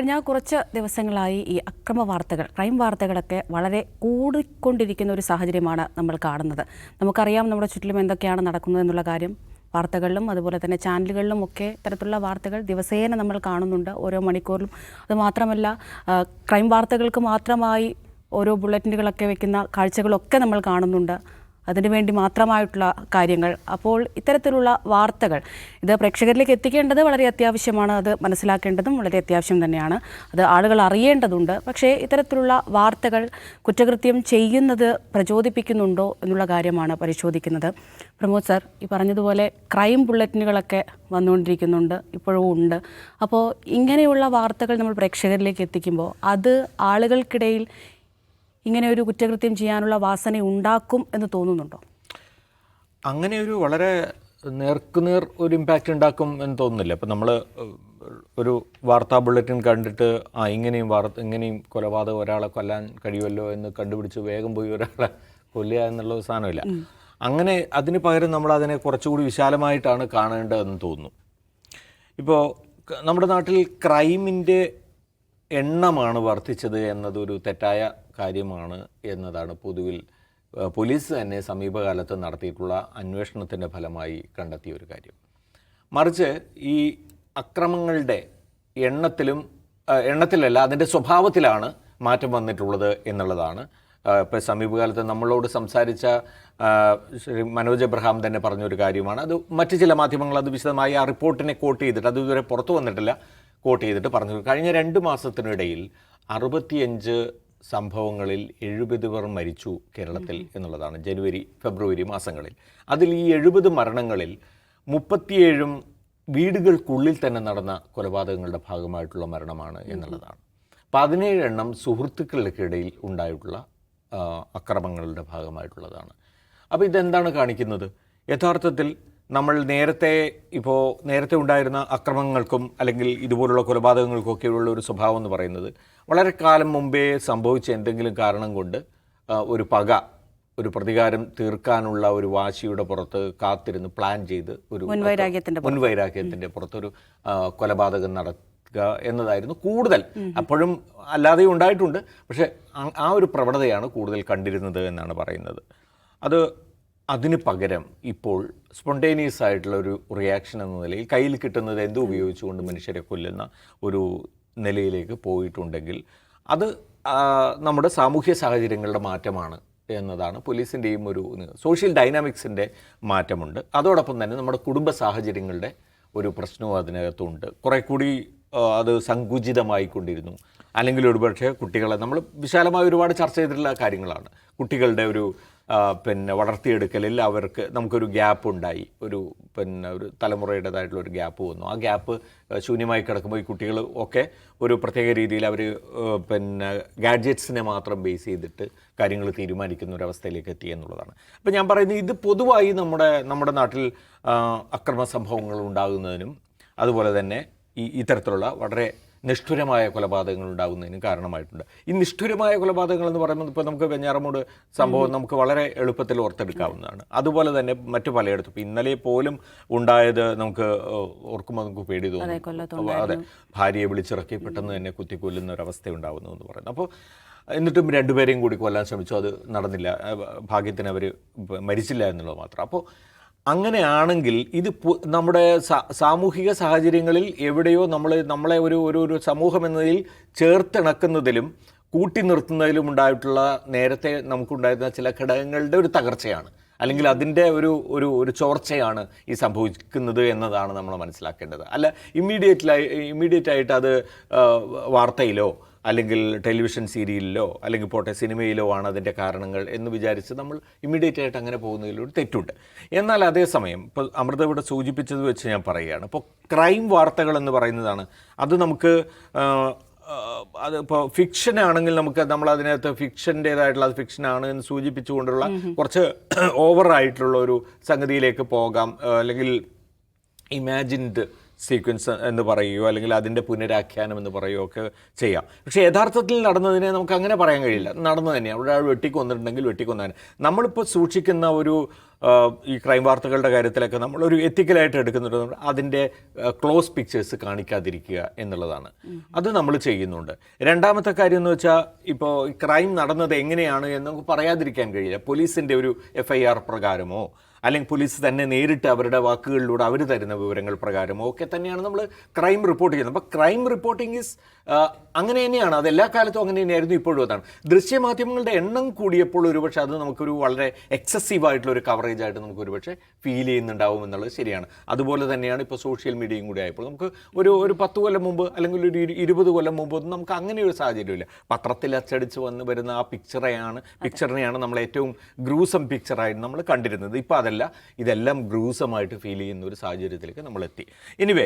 കഴിഞ്ഞ കുറച്ച് ദിവസങ്ങളായി ഈ അക്രമ വാർത്തകൾ, ക്രൈം വാർത്തകളൊക്കെ വളരെ കൂടിക്കൊണ്ടിരിക്കുന്ന ഒരു സാഹചര്യമാണ് നമ്മൾ കാണുന്നത്. നമുക്കറിയാം നമ്മുടെ ചുറ്റിലും എന്തൊക്കെയാണ് നടക്കുന്നത് എന്നുള്ള കാര്യം. വാർത്തകളിലും അതുപോലെ തന്നെ ചാനലുകളിലും ഒക്കെ തരത്തിലുള്ള വാർത്തകൾ ദിവസേന നമ്മൾ കാണുന്നുണ്ട്, ഓരോ മണിക്കൂറിലും. അതുമാത്രമല്ല, ക്രൈം വാർത്തകൾക്ക് മാത്രമായി ഓരോ ബുള്ളറ്റിനുകളൊക്കെ വെക്കുന്ന കാഴ്ചകളൊക്കെ നമ്മൾ കാണുന്നുണ്ട്, അതിനുവേണ്ടി മാത്രമായിട്ടുള്ള കാര്യങ്ങൾ. അപ്പോൾ ഇത്തരത്തിലുള്ള വാർത്തകൾ ഇത് പ്രേക്ഷകരിലേക്ക് എത്തിക്കേണ്ടത് വളരെ അത്യാവശ്യമാണ്. അത് മനസ്സിലാക്കേണ്ടതും വളരെ അത്യാവശ്യം തന്നെയാണ്. അത് ആളുകൾ അറിയേണ്ടതുണ്ട്. പക്ഷേ ഇത്തരത്തിലുള്ള വാർത്തകൾ കുറ്റകൃത്യം ചെയ്യുന്നത് പ്രചോദിപ്പിക്കുന്നുണ്ടോ എന്നുള്ള കാര്യമാണ് പരിശോധിക്കുന്നത്. പ്രമോദ് സർ, ഈ പറഞ്ഞതുപോലെ ക്രൈം ബുള്ളറ്റിനുകളൊക്കെ വന്നുകൊണ്ടിരിക്കുന്നുണ്ട്, ഇപ്പോഴും ഉണ്ട്. അപ്പോൾ ഇങ്ങനെയുള്ള വാർത്തകൾ നമ്മൾ പ്രേക്ഷകരിലേക്ക് എത്തിക്കുമ്പോൾ അത് ആളുകൾക്കിടയിൽ ഇങ്ങനെ ഒരു കുറ്റകൃത്യം ചെയ്യാനുള്ള വാസന ഉണ്ടാക്കും എന്ന് തോന്നുന്നുണ്ടോ? അങ്ങനെ ഒരു വളരെ നേർക്കുനേർ ഒരു ഇമ്പാക്റ്റ് ഉണ്ടാക്കും എന്ന് തോന്നുന്നില്ല. ഇപ്പം നമ്മൾ ഒരു വാർത്താ ബുള്ളറ്റിൻ കണ്ടിട്ട് ഇങ്ങനെയും കൊലപാതകം ഒരാളെ കൊല്ലാൻ കഴിയുമല്ലോ എന്ന് കണ്ടുപിടിച്ച് വേഗം പോയി ഒരാളെ കൊല്ലുക എന്നുള്ള സാധനമില്ല. അങ്ങനെ അതിന് പകരം നമ്മൾ അതിനെ കുറച്ചുകൂടി വിശാലമായിട്ടാണ് കാണേണ്ടതെന്ന് തോന്നുന്നു. ഇപ്പോൾ നമ്മുടെ നാട്ടിൽ ക്രൈമിൻ്റെ എണ്ണമാണ് വർദ്ധിച്ചത് എന്നതൊരു തെറ്റായ കാര്യമാണ് എന്നതാണ് പൊതുവിൽ പോലീസ് തന്നെ സമീപകാലത്ത് നടത്തിയിട്ടുള്ള അന്വേഷണത്തിൻ്റെ ഫലമായി കണ്ടെത്തിയ ഒരു കാര്യം. മറിച്ച് ഈ അക്രമങ്ങളുടെ എണ്ണത്തിലല്ല, അതിൻ്റെ സ്വഭാവത്തിലാണ് മാറ്റം വന്നിട്ടുള്ളത് എന്നുള്ളതാണ്. ഇപ്പോൾ സമീപകാലത്ത് നമ്മളോട് സംസാരിച്ച ശ്രീ മനോജ് എബ്രഹാം തന്നെ പറഞ്ഞൊരു കാര്യമാണ്. അത് മറ്റ് ചില മാധ്യമങ്ങൾ അത് വിശദമായി ആ റിപ്പോർട്ടിനെ കോട്ട് ചെയ്തിട്ട്, അത് ഇതുവരെ പുറത്തു വന്നിട്ടില്ല, കോട്ട് ചെയ്തിട്ട് പറഞ്ഞു. കഴിഞ്ഞ 2 മാസത്തിനിടയിൽ 65 സംഭവങ്ങളിൽ 70 പേർ മരിച്ചു കേരളത്തിൽ എന്നുള്ളതാണ് ജനുവരി ഫെബ്രുവരി മാസങ്ങളിൽ. അതിൽ ഈ 70 മരണങ്ങളിൽ 37 വീടുകൾക്കുള്ളിൽ തന്നെ നടന്ന കൊലപാതകങ്ങളുടെ ഭാഗമായിട്ടുള്ള മരണമാണ് എന്നുള്ളതാണ്. 17 എണ്ണം സുഹൃത്തുക്കൾക്കിടയിൽ ഉണ്ടായിട്ടുള്ള അക്രമങ്ങളുടെ ഭാഗമായിട്ടുള്ളതാണ്. അപ്പോൾ ഇതെന്താണ് കാണിക്കുന്നത്? യഥാർത്ഥത്തിൽ നമ്മൾ നേരത്തെ ഉണ്ടായിരുന്ന അക്രമങ്ങൾക്കും അല്ലെങ്കിൽ ഇതുപോലുള്ള കൊലപാതകങ്ങൾക്കൊക്കെയുള്ള ഒരു സ്വഭാവം എന്ന് പറയുന്നത്, വളരെ കാലം മുമ്പേ സംഭവിച്ച എന്തെങ്കിലും കാരണം കൊണ്ട് ഒരു പ്രതികാരം തീർക്കാനുള്ള ഒരു വാശിയുടെ പുറത്ത് കാത്തിരുന്ന് പ്ലാൻ ചെയ്ത് ഒരു മുൻവൈരാഗ്യത്തിൻ്റെ പുറത്തൊരു കൊലപാതകം നടത്തുക എന്നതായിരുന്നു കൂടുതൽ. അപ്പോഴും അല്ലാതെയും ഉണ്ടായിട്ടുണ്ട്, പക്ഷേ ആ ഒരു പ്രവണതയാണ് കൂടുതൽ കണ്ടിരുന്നത് എന്നാണ് പറയുന്നത്. അതിന് പകരം ഇപ്പോൾ സ്പോണ്ടേനിയസ് ആയിട്ടുള്ള ഒരു റിയാക്ഷൻ എന്ന നിലയിൽ കയ്യിൽ കിട്ടുന്നത് എന്ത് ഉപയോഗിച്ചുകൊണ്ട് മനുഷ്യരെ കൊല്ലുന്ന ഒരു നിലയിലേക്ക് പോയിട്ടുണ്ടെങ്കിൽ അത് നമ്മുടെ സാമൂഹ്യ സാഹചര്യങ്ങളുടെ മാറ്റമാണ് എന്നതാണ്. പോലീസിൻ്റെയും ഒരു സോഷ്യൽ ഡൈനാമിക്സിൻ്റെ മാറ്റമുണ്ട്. അതോടൊപ്പം തന്നെ നമ്മുടെ കുടുംബ സാഹചര്യങ്ങളുടെ ഒരു പ്രശ്നവും അതിനകത്തുണ്ട്. കുറേ കൂടി അത് സങ്കുചിതമായിക്കൊണ്ടിരുന്നു. അല്ലെങ്കിൽ ഒരുപക്ഷെ കുട്ടികളെ നമ്മൾ വിശാലമായി ഒരുപാട് ചർച്ച ചെയ്തിട്ടുള്ള കാര്യങ്ങളാണ്. കുട്ടികളുടെ ഒരു വളർത്തിയെടുക്കലിൽ നമുക്കൊരു ഗ്യാപ്പ് ഉണ്ടായി, ഒരു തലമുറയുടേതായിട്ടുള്ള ഒരു ഗ്യാപ്പ് വന്നു. ആ ഗ്യാപ്പ് ശൂന്യമായി കിടക്കുമ്പോൾ ഈ കുട്ടികൾ ഒക്കെ ഒരു പ്രത്യേക രീതിയിൽ അവർ ഗാഡ്ജറ്റ്സിനെ മാത്രം ബേസ് ചെയ്തിട്ട് കാര്യങ്ങൾ തീരുമാനിക്കുന്ന ഒരവസ്ഥയിലേക്ക് എത്തി എന്നുള്ളതാണ്. അപ്പോൾ ഞാൻ പറയുന്നത്, ഇത് പൊതുവായി നമ്മുടെ നാട്ടിൽ അക്രമ സംഭവങ്ങൾ ഉണ്ടാകുന്നതിനും അതുപോലെ തന്നെ ഇത്തരത്തിലുള്ള വളരെ നിഷ്ഠുരമായ കൊലപാതകങ്ങൾ ഉണ്ടാകുന്നതിനും കാരണമായിട്ടുണ്ട്. ഈ നിഷ്ഠുരമായ കൊലപാതകങ്ങൾ എന്ന് പറയുമ്പോൾ ഇപ്പോൾ നമുക്ക് വെഞ്ഞാറമൂട് സംഭവം നമുക്ക് വളരെ എളുപ്പത്തിൽ ഓർത്തെടുക്കാവുന്നതാണ്. അതുപോലെ തന്നെ മറ്റു പലയിടത്തും, ഇപ്പോൾ ഇന്നലെ പോലും ഉണ്ടായത് നമുക്ക് ഓർക്കുമ്പോൾ നമുക്ക് പേടി തോന്നും. അതെ, ഭാര്യയെ വിളിച്ചിറക്കി പെട്ടെന്ന് തന്നെ കുത്തിക്കൊല്ലുന്ന ഒരവസ്ഥ ഉണ്ടാകുന്നു എന്ന് പറയുന്നത്. അപ്പോൾ എന്നിട്ടും 2 പേരെയും കൂടി കൊല്ലാൻ ശ്രമിച്ചു, അത് നടന്നില്ല. ഭാഗ്യത്തിന് അവർ മരിച്ചില്ല എന്നുള്ളത് മാത്രം. അപ്പോൾ അങ്ങനെയാണെങ്കിൽ ഇത് നമ്മുടെ സാമൂഹിക സാഹചര്യങ്ങളിൽ എവിടെയോ നമ്മളെ ഒരു സമൂഹം എന്നതിൽ ചേർത്തിണക്കുന്നതിലും കൂട്ടി നിർത്തുന്നതിലും ഉണ്ടായിട്ടുള്ള നേരത്തെ നമുക്കുണ്ടായിരുന്ന ചില ഘടകങ്ങളുടെ ഒരു തകർച്ചയാണ്, അല്ലെങ്കിൽ അതിൻ്റെ ഒരു ചോർച്ചയാണ് ഈ സംഭവിക്കുന്നത് എന്നതാണ് നമ്മൾ മനസ്സിലാക്കേണ്ടത്. അല്ല ഇമ്മീഡിയറ്റ് ആയിട്ട് അത് വാർത്തയിലോ അല്ലെങ്കിൽ ടെലിവിഷൻ സീരിയലിലോ അല്ലെങ്കിൽ പോട്ടെ സിനിമയിലോ ആണ് അതിൻ്റെ കാരണങ്ങൾ എന്ന് വിചാരിച്ച് നമ്മൾ ഇമ്മീഡിയറ്റ് ആയിട്ട് അങ്ങനെ പോകുന്നതിലൊരു തെറ്റുണ്ട്. എന്നാൽ അതേസമയം ഇപ്പോൾ അമൃത ഇവിടെ സൂചിപ്പിച്ചത് വെച്ച് ഞാൻ പറയുകയാണ്, ഇപ്പോൾ ക്രൈം വാർത്തകൾ എന്ന് പറയുന്നതാണ്, അത് നമുക്ക് അതിപ്പോൾ ഫിക്ഷൻ ആണെങ്കിൽ നമ്മൾ അതിനകത്ത് ഫിക്ഷൻ്റേതായിട്ടുള്ള അത് ഫിക്ഷനാണ് എന്ന് സൂചിപ്പിച്ചുകൊണ്ടുള്ള കുറച്ച് ഓവറായിട്ടുള്ള ഒരു സംഗതിയിലേക്ക് പോകാം, അല്ലെങ്കിൽ ഇമാജിൻഡ് സീക്വൻസ് എന്ന് പറയുകയോ അല്ലെങ്കിൽ അതിൻ്റെ പുനരാഖ്യാനം എന്ന് പറയുകയോ ഒക്കെ ചെയ്യാം. പക്ഷേ യഥാർത്ഥത്തിൽ നടന്നതിനെ നമുക്ക് അങ്ങനെ പറയാൻ കഴിയില്ല. നടന്നു തന്നെയാണ്. ഒരാൾ വെട്ടിക്കൊന്നിട്ടുണ്ടെങ്കിൽ വെട്ടിക്കൊന്നതിന് നമ്മളിപ്പോൾ സൂക്ഷിക്കുന്ന ഈ ക്രൈം വാർത്തകളുടെ കാര്യത്തിലൊക്കെ നമ്മളൊരു എത്തിക്കലായിട്ട് എടുക്കുന്നുണ്ട്, അതിൻ്റെ ക്ലോസ് പിക്ചേഴ്സ് കാണിക്കാതിരിക്കുക എന്നുള്ളതാണ്. അത് നമ്മൾ ചെയ്യുന്നുണ്ട്. രണ്ടാമത്തെ കാര്യം എന്ന് വെച്ചാൽ, ഇപ്പോൾ ക്രൈം നടന്നത് എങ്ങനെയാണ് എന്ന് നമുക്ക് പറയാതിരിക്കാൻ കഴിയില്ല. പോലീസിൻ്റെ ഒരു FIR പ്രകാരമോ അല്ലെങ്കിൽ പോലീസ് തന്നെ നേരിട്ട് അവരുടെ വാക്കുകളിലൂടെ അവർ തരുന്ന വിവരങ്ങൾ പ്രകാരമോ ഒക്കെ തന്നെയാണ് നമ്മൾ ക്രൈം റിപ്പോർട്ട് ചെയ്യുന്നത്. അപ്പോൾ ക്രൈം റിപ്പോർട്ടിംഗ് ഈസ് അങ്ങനെ തന്നെയാണ്, അത് എല്ലാ കാലത്തും അങ്ങനെ തന്നെയായിരുന്നു, ഇപ്പോഴും അതാണ്. ദൃശ്യമാധ്യമങ്ങളുടെ എണ്ണം കൂടിയപ്പോൾ ഒരുപക്ഷെ അത് നമുക്കൊരു വളരെ എക്സസീവ് ആയിട്ടുള്ള ഒരു കവറേജ് ആയിട്ട് നമുക്ക് ഒരുപക്ഷെ ഫീൽ ചെയ്യുന്നുണ്ടാവും എന്നുള്ളത് ശരിയാണ്. അതുപോലെ തന്നെയാണ് ഇപ്പോൾ സോഷ്യൽ മീഡിയയും കൂടി ആയപ്പോൾ നമുക്ക് ഒരു 10 കൊല്ലം മുമ്പ് അല്ലെങ്കിൽ ഒരു 20 കൊല്ലം മുമ്പ് ഒന്നും നമുക്ക് അങ്ങനെ ഒരു സാഹചര്യമില്ല. പത്രത്തിൽ അച്ചടിച്ച് വരുന്ന ആ പിക്ചറിനെയാണ് നമ്മൾ ഏറ്റവും ഗ്രൂസം പിക്ചറായിട്ട് നമ്മൾ കണ്ടിരുന്നത്. ഇപ്പോൾ അതല്ല, ഇതെല്ലാം ഗ്രൂസമായിട്ട് ഫീൽ ചെയ്യുന്ന ഒരു സാഹചര്യത്തിലേക്ക് നമ്മളെത്തി. എനിവേ,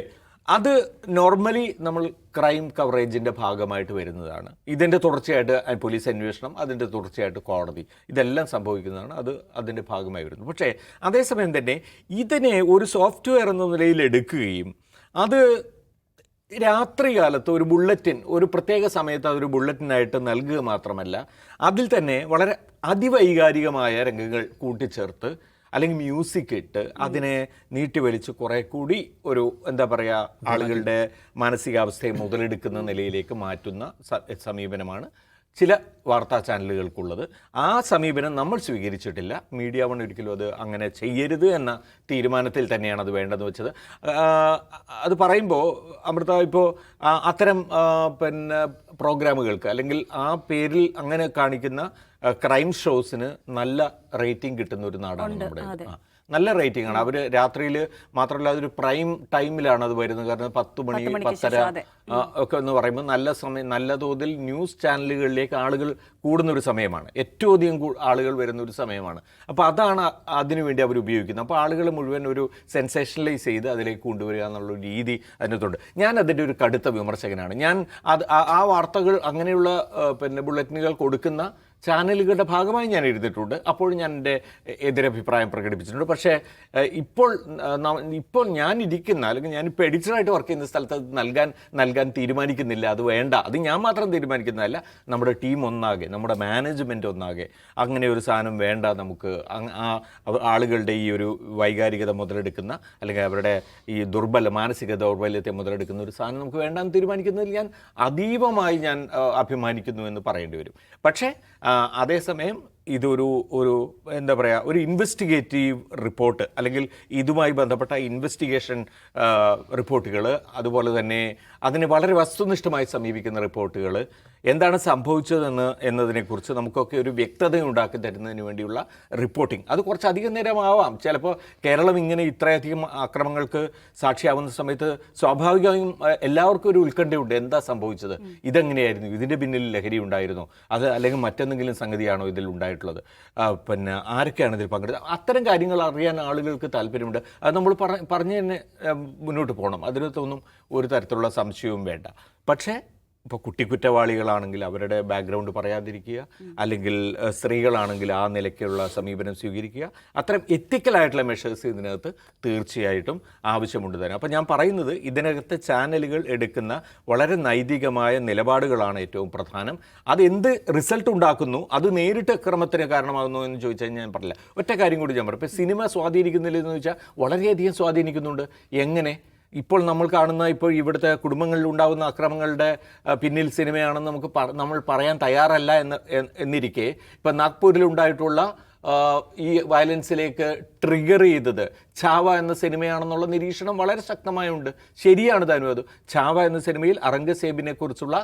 അത് നോർമലി നമ്മൾ ക്രൈം കവറേജിൻ്റെ ഭാഗമായിട്ട് വരുന്നതാണ്. ഇതിൻ്റെ തുടർച്ചയായിട്ട് പോലീസ് അന്വേഷണം, അതിൻ്റെ തുടർച്ചയായിട്ട് കോടതി, ഇതെല്ലാം സംഭവിക്കുന്നതാണ്. അത് അതിൻ്റെ ഭാഗമായി വരുന്നു. പക്ഷേ അതേസമയം തന്നെ ഇതിനെ ഒരു സോഫ്റ്റ്വെയർ എന്ന നിലയിൽ എടുക്കുകയും അത് രാത്രികാലത്ത് ഒരു ബുള്ളറ്റിൻ, ഒരു പ്രത്യേക സമയത്ത് അതൊരു ബുള്ളറ്റിനായിട്ട് നൽകുക മാത്രമല്ല, അതിൽ തന്നെ വളരെ അതിവൈകാരികമായ രംഗങ്ങൾ കൂട്ടിച്ചേർത്ത് അല്ലെങ്കിൽ മ്യൂസിക് ഇട്ട് അതിനെ നീട്ടിവലിച്ച് കുറേ കൂടി ഒരു എന്താ പറയുക, ആളുകളുടെ മാനസികാവസ്ഥയെ മുതലെടുക്കുന്ന നിലയിലേക്ക് മാറ്റുന്ന സമീപനമാണ് ചില വാർത്താ ചാനലുകൾക്കുള്ളത്. ആ സമീപനം നമ്മൾ സ്വീകരിച്ചിട്ടില്ല. മീഡിയ വൺ ഒരിക്കലും അത് അങ്ങനെ ചെയ്യരുത് എന്ന തീരുമാനത്തിൽ തന്നെയാണ് അത് വേണ്ടെന്ന് വെച്ചത്. അത് പറയുമ്പോൾ അമൃത, ഇപ്പോൾ അത്തരം പ്രോഗ്രാമുകൾക്ക് അല്ലെങ്കിൽ ആ പേരിൽ അങ്ങനെ കാണിക്കുന്ന ക്രൈം ഷോസിന് നല്ല റേറ്റിംഗ് കിട്ടുന്ന ഒരു നാടാണ് നമ്മുടെ. നല്ല റേറ്റിംഗ് ആണ്. അവർ രാത്രിയിൽ മാത്രമല്ല, അതൊരു പ്രൈം ടൈമിലാണ് അത് വരുന്നത്. കാരണം 10 മണി 10:30 ഒക്കെ എന്ന് പറയുമ്പോൾ നല്ല സമയം, നല്ല തോതിൽ ന്യൂസ് ചാനലുകളിലേക്ക് ആളുകൾ കൂടുന്നൊരു സമയമാണ്, ഏറ്റവും അധികം ആളുകൾ വരുന്ന ഒരു സമയമാണ്. അപ്പോൾ അതാണ് അതിനുവേണ്ടി അവർ ഉപയോഗിക്കുന്നത്. അപ്പോൾ ആളുകൾ മുഴുവൻ ഒരു സെൻസേഷനലൈസ് ചെയ്ത് അതിലേക്ക് കൊണ്ടുവരിക എന്നുള്ളൊരു രീതി അതിനകത്തുണ്ട്. ഞാൻ അതിൻ്റെ ഒരു കടുത്ത വിമർശകനാണ്. ഞാൻ ആ വാർത്തകൾ അങ്ങനെയുള്ള ബുള്ളറ്റിനുകൾ കൊടുക്കുന്ന ചാനലുകളുടെ ഭാഗമായി ഞാൻ എഴുതിയിട്ടുണ്ട്. അപ്പോൾ ഞാൻ എൻ്റെ എതിരഭിപ്രായം പ്രകടിപ്പിച്ചിട്ടുണ്ട്. പക്ഷേ ഇപ്പോൾ ഞാൻ ഇരിക്കുന്ന, അല്ലെങ്കിൽ ഞാനിപ്പോൾ എഡിറ്ററായിട്ട് വർക്ക് ചെയ്യുന്ന സ്ഥലത്ത് അത് നൽകാൻ തീരുമാനിക്കുന്നില്ല. അത് വേണ്ട, അത് ഞാൻ മാത്രം തീരുമാനിക്കുന്നതല്ല, നമ്മുടെ ടീം ഒന്നാകെ, നമ്മുടെ മാനേജ്മെൻറ്റ് ഒന്നാകെ അങ്ങനെ ഒരു സാധനം വേണ്ട, നമുക്ക് ആളുകളുടെ ഈ ഒരു വൈകാരികത മുതലെടുക്കുന്ന അല്ലെങ്കിൽ അവരുടെ ഈ മാനസിക ദൗർബല്യത്തെ മുതലെടുക്കുന്ന ഒരു സാധനം നമുക്ക് വേണ്ടാന്ന് തീരുമാനിക്കുന്നതിൽ ഞാൻ അതീവമായി അഭിമാനിക്കുന്നു എന്ന് പറയേണ്ടി വരും. പക്ഷേ അതേസമയം ഇതൊരു എന്താ പറയുക, ഒരു ഇൻവെസ്റ്റിഗേറ്റീവ് റിപ്പോർട്ട് അല്ലെങ്കിൽ ഇതുമായി ബന്ധപ്പെട്ട ഇൻവെസ്റ്റിഗേഷൻ റിപ്പോർട്ടുകൾ, അതുപോലെ തന്നെ അതിനെ വളരെ വസ്തുനിഷ്ഠമായി സമീപിക്കുന്ന റിപ്പോർട്ടുകൾ, എന്താണ് എന്നതിനെക്കുറിച്ച് നമുക്കൊക്കെ ഒരു വ്യക്തത ഉണ്ടാക്കി തരുന്നതിന് വേണ്ടിയുള്ള റിപ്പോർട്ടിംഗ്, അത് കുറച്ചധികം നേരമാവാം. ചിലപ്പോൾ കേരളം ഇങ്ങനെ ഇത്രയധികം ആക്രമണങ്ങൾക്ക് സാക്ഷിയാവുന്ന സമയത്ത് സ്വാഭാവികമായും എല്ലാവർക്കും ഒരു ഉത്കണ്ഠയുണ്ട്. എന്താ സംഭവിച്ചത്, ഇതെങ്ങനെയായിരുന്നു, ഇതിൻ്റെ പിന്നിൽ ലഹരി ഉണ്ടായിരുന്നോ, അത് അല്ലെങ്കിൽ മറ്റെന്തെങ്കിലും സംഗതിയാണോ ഇതിൽ ഉണ്ടായിട്ടുള്ളത്, ആരൊക്കെയാണ് ഇതിൽ പങ്കെടുത്തത്, അത്തരം കാര്യങ്ങൾ അറിയാൻ ആളുകൾക്ക് താല്പര്യമുണ്ട്. അത് നമ്മൾ പറഞ്ഞു തന്നെ മുന്നോട്ട് പോകണം. അതിനകത്തൊന്നും ഒരു തരത്തിലുള്ള സംശയവും വേണ്ട. പക്ഷേ ഇപ്പോൾ കുറ്റവാളികളാണെങ്കിൽ അവരുടെ ബാക്ക്ഗ്രൗണ്ട് പറയാതിരിക്കുക, അല്ലെങ്കിൽ സ്ത്രീകളാണെങ്കിൽ ആ നിലയ്ക്കുള്ള സമീപനം സ്വീകരിക്കുക. അത്തരം എത്തിക്കലായിട്ടുള്ള മെഷേഴ്സ് ഇതിനകത്ത് തീർച്ചയായിട്ടും ആവശ്യമുണ്ട് തന്നെ. അപ്പോൾ ഞാൻ പറയുന്നത്, ഇതിനകത്ത് ചാനലുകൾ എടുക്കുന്ന വളരെ നൈതികമായ നിലപാടുകളാണ് ഏറ്റവും പ്രധാനം. അത് എന്ത് റിസൾട്ട് ഉണ്ടാക്കുന്നു, അത് നേരിട്ട് അക്രമത്തിന് കാരണമാകുന്നു എന്ന് ചോദിച്ചാൽ ഞാൻ പറയില്ല. ഒറ്റ കാര്യം കൂടി ഞാൻ പറയും. ഇപ്പോൾ സിനിമ സ്വാധീനിക്കുന്നില്ലെന്ന് ചോദിച്ചാൽ വളരെയധികം സ്വാധീനിക്കുന്നുണ്ട്. എങ്ങനെ? ഇപ്പോൾ നമ്മൾ കാണുന്ന, ഇപ്പോൾ ഇവിടുത്തെ കുടുംബങ്ങളിൽ ഉണ്ടാകുന്ന അക്രമങ്ങളുടെ പിന്നിൽ സിനിമയാണെന്ന് നമ്മൾ പറയാൻ തയ്യാറല്ല എന്നിരിക്കെ, ഇപ്പം നാഗ്പൂരിലുണ്ടായിട്ടുള്ള ഈ വയലൻസിലേക്ക് ട്രിഗർ ചെയ്തത് ഛാവ എന്ന സിനിമയാണെന്നുള്ള നിരീക്ഷണം വളരെ ശക്തമായുണ്ട്. ശരിയാണ് താനും. അത് ഛാവ എന്ന സിനിമയിൽ ഔറംഗസേബിനെ കുറിച്ചുള്ള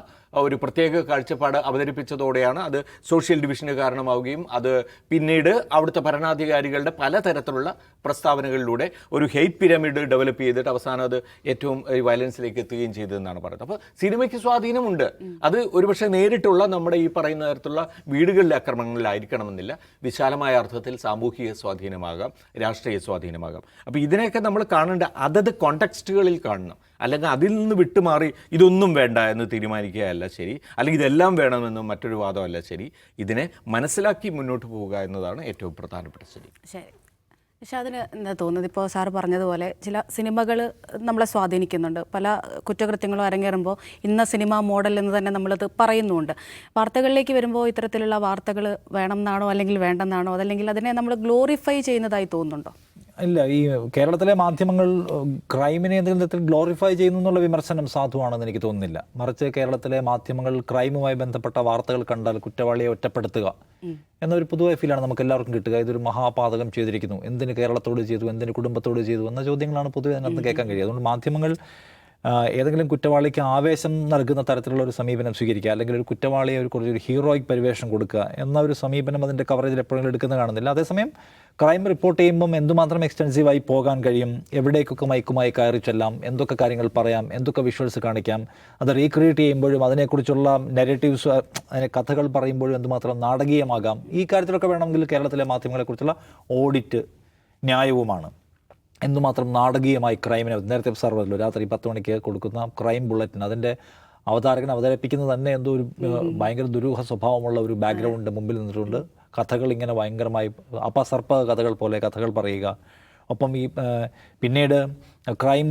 ഒരു പ്രത്യേക കാഴ്ചപ്പാട് അവതരിപ്പിച്ചതോടെയാണ് അത് സോഷ്യൽ ഡിവിഷന് കാരണമാവുകയും അത് പിന്നീട് അവിടുത്തെ ഭരണാധികാരികളുടെ പലതരത്തിലുള്ള പ്രസ്താവനകളിലൂടെ ഒരു ഹെയ്റ്റ് പിരമിഡ് ഡെവലപ്പ് ചെയ്തിട്ട് അവസാനം അത് ഏറ്റവും വയലൻസിലേക്ക് എത്തുകയും ചെയ്തതെന്നാണ് പറയുന്നത്. അപ്പോൾ സിനിമയ്ക്ക് സ്വാധീനമുണ്ട്. അത് ഒരുപക്ഷെ നേരിട്ടുള്ള നമ്മുടെ ഈ പറയുന്ന തരത്തിലുള്ള വീടുകളിലെ ആക്രമണങ്ങളിലായിരിക്കണമെന്നില്ല. വിശാലമായ അർത്ഥത്തിൽ സാമൂഹിക സ്വാധീനമാകാം, രാഷ്ട്രീയ സ്വാധീനമാകാം. അപ്പോൾ ഇതിനെയൊക്കെ നമ്മൾ കാണേണ്ട അതത് കോണ്ടെക്സ്റ്റുകളിൽ കാണണം. അല്ലെങ്കിൽ അതിൽ നിന്ന് വിട്ടുമാറി ഇതൊന്നും വേണ്ട എന്ന് തീരുമാനിക്കുകയല്ല ശരി, അല്ലെങ്കിൽ ഇതെല്ലാം വേണമെന്ന് മറ്റൊരു വാദമല്ല ശരി. ഇതിനെ മനസ്സിലാക്കി മുന്നോട്ട് പോവുക എന്നതാണ് ഏറ്റവും പ്രധാനപ്പെട്ട ശരി. ശരി. പക്ഷെ അതിന് എന്താ തോന്നുന്നത്, ഇപ്പോൾ സാറ് പറഞ്ഞതുപോലെ ചില സിനിമകൾ നമ്മളെ സ്വാധീനിക്കുന്നുണ്ട്. പല കുറ്റകൃത്യങ്ങളും അരങ്ങേറുമ്പോൾ ഇന്ന സിനിമ മോഡൽ എന്ന് തന്നെ നമ്മളത് പറയുന്നുമുണ്ട്. വാർത്തകളിലേക്ക് വരുമ്പോൾ ഇത്തരത്തിലുള്ള വാർത്തകൾ വേണം എന്നാണോ അല്ലെങ്കിൽ വേണ്ടെന്നാണോ, അതല്ലെങ്കിൽ അതിനെ നമ്മൾ ഗ്ലോറിഫൈ ചെയ്യുന്നതായി തോന്നുന്നുണ്ടോ? ഇല്ല, ഈ കേരളത്തിലെ മാധ്യമങ്ങൾ ക്രൈമിനെ എന്തെങ്കിലും തരത്തിൽ ഗ്ലോറിഫൈ ചെയ്യുന്നു എന്നുള്ള വിമർശനം സാധുവാണെന്ന് എനിക്ക് തോന്നുന്നില്ല. മറിച്ച് കേരളത്തിലെ മാധ്യമങ്ങൾ ക്രൈമുമായി ബന്ധപ്പെട്ട വാർത്തകൾ കണ്ടാൽ കുറ്റവാളിയെ ഒറ്റപ്പെടുത്തുക എന്നൊരു പൊതുവായ ഫീലാണ് നമുക്ക് എല്ലാവർക്കും കിട്ടുക. ഇതൊരു മഹാപാതകം ചെയ്തിരിക്കുന്നു, എന്തിന് കേരളത്തോട് ചെയ്തു, എന്തിന് കുടുംബത്തോട് ചെയ്തു എന്ന ചോദ്യങ്ങളാണ് പൊതുവെ അതിനകത്ത് കേൾക്കാൻ കഴിയുക. അതുകൊണ്ട് മാധ്യമങ്ങൾ ഏതെങ്കിലും കുറ്റവാളിക്ക് ആവേശം നൽകുന്ന തരത്തിലുള്ള ഒരു സമീപനം സ്വീകരിക്കുക, അല്ലെങ്കിൽ ഒരു കുറ്റവാളിയെ കുറച്ചൊരു ഹീറോയിക് പരിവേഷം കൊടുക്കുക എന്ന ഒരു സമീപനം അതിൻ്റെ കവറേജിൽ എപ്പോഴെങ്കിലും എടുക്കുന്നത് കാണുന്നില്ല. അതേസമയം ക്രൈം റിപ്പോർട്ട് ചെയ്യുമ്പം എന്തുമാത്രം എക്സ്റ്റെൻസീവായി പോകാൻ കഴിയും, എവിടേക്കൊക്കെ മയക്കുമായി കയറി ചെല്ലാം, എന്തൊക്കെ കാര്യങ്ങൾ പറയാം, എന്തൊക്കെ വിഷ്വൽസ് കാണിക്കാം, അത് റീക്രിയേറ്റ് ചെയ്യുമ്പോഴും അതിനെക്കുറിച്ചുള്ള നെഗറ്റീവ്സ്, അതിനെ കഥകൾ പറയുമ്പോഴും എന്തുമാത്രം നാടകീയമാകാം, ഈ കാര്യത്തിലൊക്കെ വേണമെങ്കിൽ കേരളത്തിലെ മാധ്യമങ്ങളെക്കുറിച്ചുള്ള ഓഡിറ്റ് ന്യായവുമാണ്. എന്തുമാത്രം നാടകീയമായി ക്രൈമിനെ, നേരത്തെ സാർ പറഞ്ഞല്ലോ, രാത്രി 10 മണിക്ക് കൊടുക്കുന്ന ക്രൈം ബുള്ളറ്റിൻ, അതിൻ്റെ അവതാരകൻ അവതരിപ്പിക്കുന്നത് തന്നെ എന്തോ ഒരു ഭയങ്കര ദുരൂഹ സ്വഭാവമുള്ള ഒരു ബാക്ക്ഗ്രൗണ്ട് മുമ്പിൽ നിന്നിട്ടുണ്ട്. കഥകൾ ഇങ്ങനെ ഭയങ്കരമായി അപസർപ്പ കഥകൾ പോലെ കഥകൾ പറയുക. ഒപ്പം ഈ പിന്നീട് ക്രൈം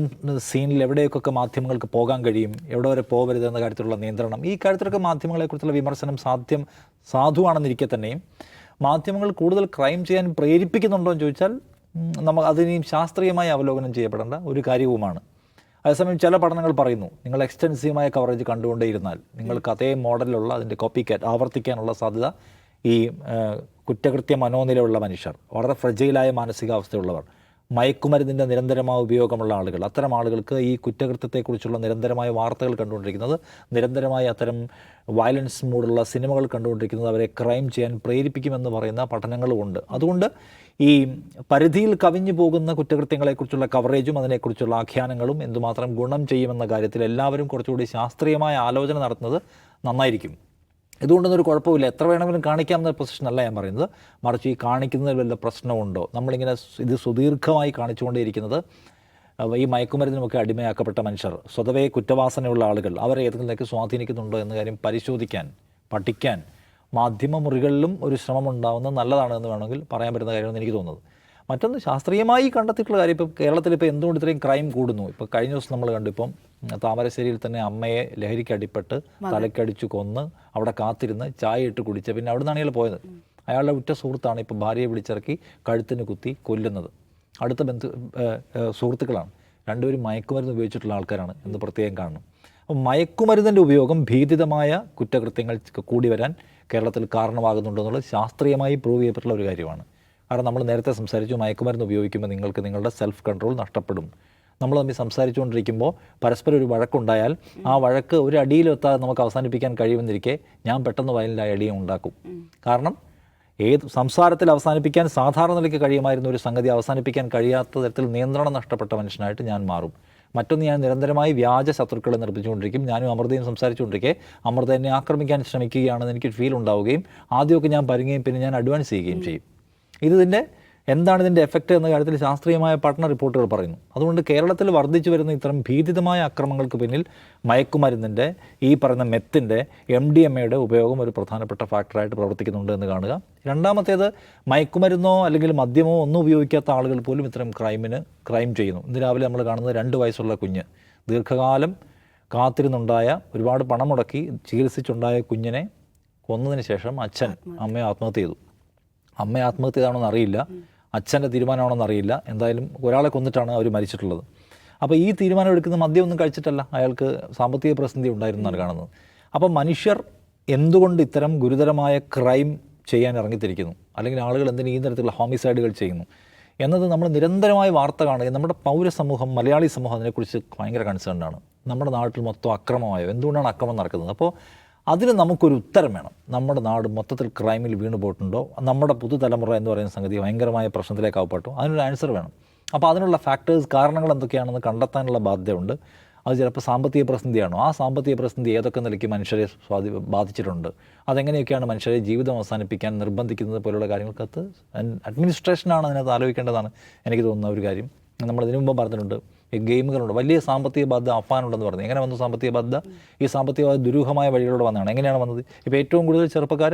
സീനിൽ എവിടേക്കൊക്കെ മാധ്യമങ്ങൾക്ക് പോകാൻ കഴിയും, എവിടെ വരെ പോകരുത് എന്ന കാര്യത്തിലുള്ള നിയന്ത്രണം, ഈ കാര്യത്തിലൊക്കെ മാധ്യമങ്ങളെക്കുറിച്ചുള്ള വിമർശനം സാധുവാണെന്നിരിക്കെ തന്നെയും മാധ്യമങ്ങൾ കൂടുതൽ ക്രൈം ചെയ്യാൻ പ്രേരിപ്പിക്കുന്നുണ്ടോ എന്ന് ചോദിച്ചാൽ അതിനെയും ശാസ്ത്രീയമായി അവലോകനം ചെയ്യപ്പെടേണ്ട ഒരു കാര്യവുമാണ്. അതേസമയം ചില പഠനങ്ങൾ പറയുന്നു, നിങ്ങൾ എക്സ്റ്റെൻസീവായ കവറേജ് കണ്ടുകൊണ്ടേയിരുന്നാൽ നിങ്ങൾക്ക് അതേ മോഡലിലുള്ള അതിൻ്റെ കോപ്പി ക്യാറ്റ് ആവർത്തിക്കാനുള്ള സാധ്യത ഈ കുറ്റകൃത്യ മനോനിലയുള്ള മനുഷ്യർ, വളരെ ഫ്രജൈലായ മാനസികാവസ്ഥയുള്ളവർ, മയക്കുമരുന്നിൻ്റെ നിരന്തരമായ ഉപയോഗമുള്ള ആളുകൾ, അത്തരം ആളുകൾക്ക് ഈ കുറ്റകൃത്യത്തെക്കുറിച്ചുള്ള നിരന്തരമായ വാർത്തകൾ കണ്ടുകൊണ്ടിരിക്കുന്നത്, നിരന്തരമായി അത്തരം വയലൻസ് മൂടുള്ള സിനിമകൾ കണ്ടുകൊണ്ടിരിക്കുന്നത് അവരെ ക്രൈം ചെയ്യാൻ പ്രേരിപ്പിക്കുമെന്ന് പറയുന്ന പഠനങ്ങളുമുണ്ട്. അതുകൊണ്ട് ഈ പരിധിയിൽ കവിഞ്ഞു പോകുന്ന കുറ്റകൃത്യങ്ങളെക്കുറിച്ചുള്ള കവറേജും അതിനെക്കുറിച്ചുള്ള ആഖ്യാനങ്ങളും എന്തുമാത്രം ഗുണം ചെയ്യുമെന്ന കാര്യത്തിൽ എല്ലാവരും കുറച്ചുകൂടി ശാസ്ത്രീയമായ ആലോചന നടത്തുന്നത് നന്നായിരിക്കും. ഇതുകൊണ്ടൊന്നൊരു കുഴപ്പമില്ല, എത്ര വേണമെങ്കിലും കാണിക്കാമെന്ന പൊസിഷനല്ല ഞാൻ പറയുന്നത്. മറിച്ച് ഈ കാണിക്കുന്നതിൽ വല്ല പ്രശ്നമുണ്ടോ, നമ്മളിങ്ങനെ ഇത് സുദീർഘമായി കാണിച്ചുകൊണ്ടേയിരിക്കുന്നത് ഈ മയക്കുമരുന്നിനുമൊക്കെ അടിമയാക്കപ്പെട്ട മനുഷ്യർ, സ്വതവേ കുറ്റവാസനയുള്ള ആളുകൾ, അവരെ ഏതെങ്കിലും നിലയ്ക്ക് സ്വാധീനിക്കുന്നുണ്ടോ എന്ന കാര്യം പരിശോധിക്കാൻ, പഠിക്കാൻ മാധ്യമമുറികളിലും ഒരു ശ്രമം ഉണ്ടാവുന്നത് നല്ലതാണെന്ന് വേണമെങ്കിൽ പറയാൻ പറ്റുന്ന കാര്യമെന്ന് എനിക്ക് തോന്നുന്നത്. മറ്റൊന്ന് ശാസ്ത്രീയമായി കണ്ടെത്തിയിട്ടുള്ള കാര്യം, ഇപ്പോൾ കേരളത്തിൽ എന്തുകൊണ്ട് ഇത്രയും ക്രൈം കൂടുന്നു, ഇപ്പോൾ കഴിഞ്ഞ ദിവസം നമ്മൾ കണ്ടു, ഇപ്പം താമരശ്ശേരിയിൽ തന്നെ അമ്മയെ ലഹരിക്ക് അടിപ്പെട്ട് തലക്കടിച്ചു കൊന്ന് അവിടെ കാത്തിരുന്ന് ചായ ഇട്ട് കുടിച്ച് പിന്നെ അവിടെ നിന്നാണ് ഇയാൾ പോയത്. അയാളുടെ ഉറ്റ സുഹൃത്താണ് ഇപ്പോൾ ഭാര്യയെ വിളിച്ചിറക്കി കഴുത്തിന് കുത്തി കൊല്ലുന്നത്. അടുത്ത സുഹൃത്തുക്കളാണ്, രണ്ടുപേരും മയക്കുമരുന്ന് ഉപയോഗിച്ചിട്ടുള്ള ആൾക്കാരാണ് എന്ന് പ്രത്യേകം കാണണം. അപ്പം മയക്കുമരുന്നിൻ്റെ ഉപയോഗം ഭീതിതമായ കുറ്റകൃത്യങ്ങൾ കൂടി വരാൻ കേരളത്തിൽ കാരണമാകുന്നുണ്ടെന്നുള്ളത് ശാസ്ത്രീയമായി പ്രൂവ് ചെയ്യപ്പെട്ടുള്ള ഒരു കാര്യമാണ്. കാരണം നമ്മൾ നേരത്തെ സംസാരിച്ചു, മയക്കുമരുന്ന് ഉപയോഗിക്കുമ്പോൾ നിങ്ങൾക്ക് നിങ്ങളുടെ സെൽഫ് കൺട്രോൾ നഷ്ടപ്പെടും. നമ്മൾ തമ്മിൽ സംസാരിച്ചുകൊണ്ടിരിക്കുമ്പോൾ പരസ്പരം ഒരു വഴക്കുണ്ടായാൽ ആ വഴക്ക് ഒരു അടിയിലെത്താതെ നമുക്ക് അവസാനിപ്പിക്കാൻ കഴിയുമെന്നിരിക്കെ ഞാൻ പെട്ടെന്ന് വയലിലായ അടിയും ഉണ്ടാക്കും. കാരണം സംസാരത്തിൽ അവസാനിപ്പിക്കാൻ സാധാരണ നിലയ്ക്ക് കഴിയുമായിരുന്ന ഒരു സംഗതി അവസാനിപ്പിക്കാൻ കഴിയാത്ത തരത്തിൽ നിയന്ത്രണം നഷ്ടപ്പെട്ട മനുഷ്യനായിട്ട് ഞാൻ മാറും. മറ്റൊന്ന്, ഞാൻ നിരന്തരമായി വ്യാജ ശത്രുക്കളെ നിർമ്മിച്ചുകൊണ്ടിരിക്കും. ഞാനും അമൃതയും സംസാരിച്ചുകൊണ്ടിരിക്കെ അമൃത എന്നെ ആക്രമിക്കാൻ ശ്രമിക്കുകയാണെന്ന് എനിക്കൊരു ഫീൽ ഉണ്ടാവുകയും ആദ്യമൊക്കെ ഞാൻ പരുങ്ങുകയും പിന്നെ ഞാൻ അഡ്വാൻസ് ചെയ്യുകയും ചെയ്യും. എന്താണ് ഇതിൻ്റെ എഫക്റ്റ് എന്ന കാര്യത്തിൽ ശാസ്ത്രീയമായ പഠന റിപ്പോർട്ടുകൾ പറയുന്നു. അതുകൊണ്ട് കേരളത്തിൽ വർദ്ധിച്ചു വരുന്ന ഇത്തരം ഭീതിതമായ അക്രമങ്ങൾക്ക് പിന്നിൽ മയക്കുമരുന്നിൻ്റെ, ഈ പറയുന്ന മെത്തിൻ്റെ, MDMA ഉപയോഗം ഒരു പ്രധാനപ്പെട്ട ഫാക്ടറായിട്ട് പ്രവർത്തിക്കുന്നുണ്ട് എന്ന് കാണുക. രണ്ടാമത്തേത്, മയക്കുമരുന്നോ അല്ലെങ്കിൽ മദ്യമോ ഒന്നും ഉപയോഗിക്കാത്ത ആളുകൾ പോലും ഇത്തരം ക്രൈം ചെയ്യുന്നു. ഇന്ന് രാവിലെ നമ്മൾ കാണുന്നത് 2 വയസ്സുള്ള കുഞ്ഞ്, ദീർഘകാലം കാത്തിരുന്നുണ്ടായ, ഒരുപാട് പണം മുടക്കി ചികിത്സിച്ചുണ്ടായ കുഞ്ഞിനെ കൊന്നതിന് ശേഷം അമ്മയെ ആത്മഹത്യ ചെയ്തു. അമ്മ ആത്മഹത്യ ചെയ്താണോന്ന് അറിയില്ല, അച്ഛൻ്റെ തീരുമാനമാണോന്ന് അറിയില്ല, എന്തായാലും ഒരാളെ കൊന്നിട്ടാണ് അവർ മരിച്ചിട്ടുള്ളത്. അപ്പോൾ ഈ തീരുമാനം എടുക്കുന്ന മദ്യമൊന്നും കഴിച്ചിട്ടല്ല, അയാൾക്ക് സാമ്പത്തിക പ്രതിസന്ധി ഉണ്ടായിരുന്നാണ് കാണുന്നത്. അപ്പോൾ മനുഷ്യർ എന്തുകൊണ്ട് ഇത്തരം ഗുരുതരമായ ക്രൈം ചെയ്യാൻ ഇറങ്ങിത്തിരിക്കുന്നു, അല്ലെങ്കിൽ ആളുകൾ എന്തിന് ഈ തരത്തിലുള്ള ഹോമിസൈഡുകൾ ചെയ്യുന്നു എന്നത് നമ്മൾ നിരന്തരമായി വാർത്ത കാണുകയും നമ്മുടെ പൗരസമൂഹം, മലയാളി സമൂഹം അതിനെക്കുറിച്ച് ഭയങ്കര കൺസേൺഡാണ്. നമ്മുടെ നാട്ടിൽ മൊത്തം അക്രമമായോ, എന്തുകൊണ്ടാണ് അക്രമം നടക്കുന്നത്? അപ്പോൾ അതിന് നമുക്കൊരു ഉത്തരം വേണം. നമ്മുടെ നാട് മൊത്തത്തിൽ ക്രൈമിൽ വീണ് പോയിട്ടുണ്ടോ, നമ്മുടെ പുതുതലമുറ എന്ന് പറയുന്ന സംഗതി ഭയങ്കരമായ പ്രശ്നത്തിലേക്ക് ആവപ്പെട്ടോ, അതിനൊരു ആൻസർ വേണം. അപ്പോൾ അതിനുള്ള ഫാക്ടേഴ്സ്, കാരണങ്ങൾ എന്തൊക്കെയാണെന്ന് കണ്ടെത്താനുള്ള ബാധ്യതയുണ്ട്. അത് ചിലപ്പോൾ സാമ്പത്തിക പ്രതിസന്ധിയാണോ, ആ സാമ്പത്തിക പ്രതിസന്ധി ഏതൊക്കെ നിലയ്ക്ക് മനുഷ്യരെ ബാധിച്ചിട്ടുണ്ട്, അതെങ്ങനെയൊക്കെയാണ് മനുഷ്യരെ ജീവിതം അവസാനിപ്പിക്കാൻ നിർബന്ധിക്കുന്നത് പോലുള്ള കാര്യങ്ങൾക്കകത്ത് അഡ്മിനിസ്ട്രേഷനാണ് അതിനകത്ത് ആലോചിക്കേണ്ടതാണ് എനിക്ക് തോന്നുന്ന ഒരു കാര്യം. നമ്മൾ ഇതിനു മുമ്പ് പറഞ്ഞിട്ടുണ്ട്, ഈ ഗെയിമുകളുണ്ട്. വലിയ സാമ്പത്തിക ബാധ്യത അഫാനുണ്ടെന്ന് പറഞ്ഞു. എങ്ങനെ വന്നു സാമ്പത്തിക ബാധ്യത? ഈ സാമ്പത്തിക ബാധ്യത ദുരൂഹമായ വഴികളിലൂടെ വന്നതാണ്. എങ്ങനെയാണ് വന്നത്? ഇപ്പോൾ ഏറ്റവും കൂടുതൽ ചെറുപ്പക്കാർ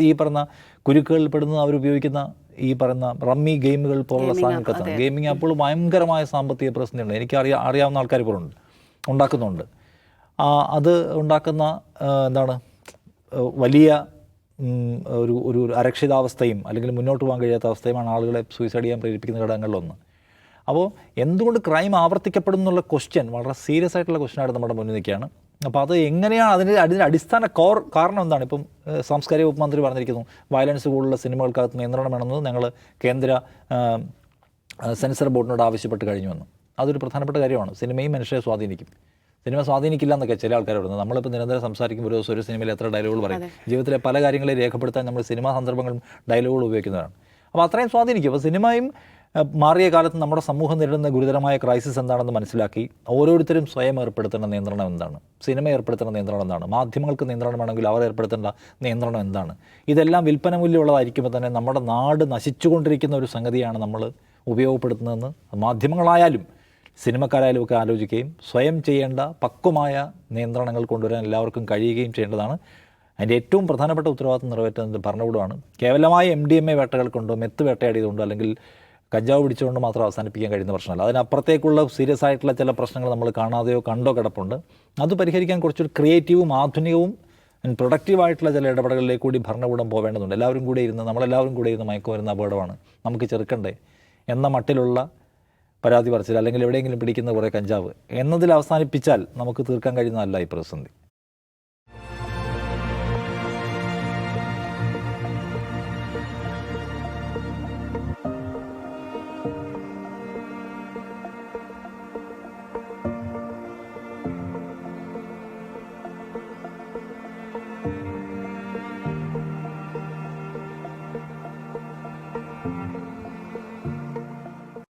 ഈ പറഞ്ഞ കുരുക്കുകളിൽ പെടുന്നത് അവരുപയോഗിക്കുന്ന ഈ പറയുന്ന റമ്മി ഗെയിമുകൾ പോലുള്ള സാധനങ്ങൾക്കകത്താണ്. ഗെയിമിംഗ് ആപ്പുകൾ ഭയങ്കരമായ സാമ്പത്തിക പ്രതിസന്ധിയുണ്ട്. എനിക്ക് അറിയാവുന്ന ആൾക്കാർ ഇപ്പോൾ ഉണ്ടാക്കുന്നുണ്ട്. അത് ഉണ്ടാക്കുന്ന എന്താണ് വലിയ ഒരു അരക്ഷിതാവസ്ഥയും അല്ലെങ്കിൽ മുന്നോട്ട് പോകാൻ കഴിയാത്ത അവസ്ഥയുമാണ് ആളുകളെ സൂയിസൈഡ് ചെയ്യാൻ പ്രേരിപ്പിക്കുന്ന ഘടകങ്ങളിലൊന്ന്. അപ്പോൾ എന്തുകൊണ്ട് ക്രൈം ആവർത്തിക്കപ്പെടും എന്നുള്ള ക്വസ്റ്റ്യൻ വളരെ സീരിയസ് ആയിട്ടുള്ള ക്വസ്റ്റ്യനായിട്ട് നമ്മുടെ മുന്നിൽ നിൽക്കുകയാണ്. അപ്പോൾ അത് എങ്ങനെയാണ് അതിൻ്റെ അടിസ്ഥാന കാരണം എന്താണ്? ഇപ്പം സാംസ്കാരിക വകുപ്പ് മന്ത്രി പറഞ്ഞിരിക്കുന്നു വയലൻസ് കൂടുതലുള്ള സിനിമകൾക്കകത്ത് നിയന്ത്രണം വേണമെന്ന് ഞങ്ങൾ കേന്ദ്ര സെൻസർ ബോർഡിനോട് ആവശ്യപ്പെട്ട് കഴിഞ്ഞുവെന്ന്. അതൊരു പ്രധാനപ്പെട്ട കാര്യമാണ്. സിനിമയും മനുഷ്യരെ സ്വാധീനിക്കും. സിനിമ സ്വാധീനിക്കില്ല എന്നൊക്കെ ചില ആൾക്കാർ പറയുന്നത്. നമ്മളിപ്പോൾ നിരന്തരം സംസാരിക്കുമ്പോൾ ഒരു സിനിമയിൽ എത്ര ഡയലോഗുകൾ പറയും. ജീവിതത്തിലെ പല കാര്യങ്ങളെ രേഖപ്പെടുത്താൻ നമ്മൾ സിനിമാ സന്ദർഭങ്ങളും ഡയലോഗുകൾ ഉപയോഗിക്കുന്നതാണ്. അപ്പോൾ അത്രയും സ്വാധീനിക്കും. അപ്പോൾ സിനിമയും മാറിയ കാലത്ത് നമ്മുടെ സമൂഹം നേരിടുന്ന ഗുരുതരമായ ക്രൈസിസ് എന്താണെന്ന് മനസ്സിലാക്കി ഓരോരുത്തരും സ്വയം ഏർപ്പെടുത്തേണ്ട നിയന്ത്രണം എന്താണ്? സിനിമ ഏർപ്പെടുത്തേണ്ട നിയന്ത്രണം എന്താണ്? മാധ്യമങ്ങൾക്ക് നിയന്ത്രണമാണെങ്കിൽ അവർ ഏർപ്പെടുത്തേണ്ട നിയന്ത്രണം എന്താണ്? ഇതെല്ലാം വിൽപ്പന മൂല്യമുള്ളതായിരിക്കുമ്പോൾ തന്നെ നമ്മുടെ നാട് നശിച്ചുകൊണ്ടിരിക്കുന്ന ഒരു സംഗതിയാണ് നമ്മൾ ഉപയോഗപ്പെടുത്തുന്നതെന്ന് മാധ്യമങ്ങളായാലും സിനിമക്കാരായാലും ഒക്കെ ആലോചിക്കുകയും സ്വയം ചെയ്യേണ്ട പക്വമായ നിയന്ത്രണങ്ങൾ കൊണ്ടുവരാൻ എല്ലാവർക്കും കഴിയുകയും ചെയ്യേണ്ടതാണ്. അതിൻ്റെ ഏറ്റവും പ്രധാനപ്പെട്ട ഉത്തരവാദിത്വം നിറവേറ്റുന്നത് ഭരണകൂടമാണ്. കേവലമായ MDMA വേട്ടകൾ കൊണ്ടോ മെത്ത് വേട്ടയാടിയതുകൊണ്ടോ അല്ലെങ്കിൽ കഞ്ചാവ് പിടിച്ചുകൊണ്ട് മാത്രം അവസാനിപ്പിക്കാൻ കഴിയുന്ന പ്രശ്നമല്ല. അതിനപ്പുറത്തേക്കുള്ള സീരിയസ് ആയിട്ടുള്ള ചില പ്രശ്നങ്ങൾ നമ്മൾ കാണാതെയോ കണ്ടോ കിടപ്പുണ്ട്. അത് പരിഹരിക്കാൻ കുറച്ചൊരു ക്രിയേറ്റീവും ആധുനികവും പ്രൊഡക്റ്റീവായിട്ടുള്ള ചില ഇടപെടലുകളിലേക്ക് കൂടി ഭരണകൂടം പോവേണ്ടതുണ്ട്. നമ്മളെല്ലാവരും കൂടെ ഇരുന്ന് മയക്കുമരുന്ന് അപകടമാണ് നമുക്ക് ചെറുക്കണ്ടേ എന്ന മട്ടിലുള്ള പരാതി പറച്ചിൽ അല്ലെങ്കിൽ എവിടെയെങ്കിലും പിടിക്കുന്ന കുറേ കഞ്ചാവ് എന്നതിൽ അവസാനിപ്പിച്ചാൽ നമുക്ക് തീർക്കാൻ കഴിയുന്നതല്ല ഈ പ്രതിസന്ധി.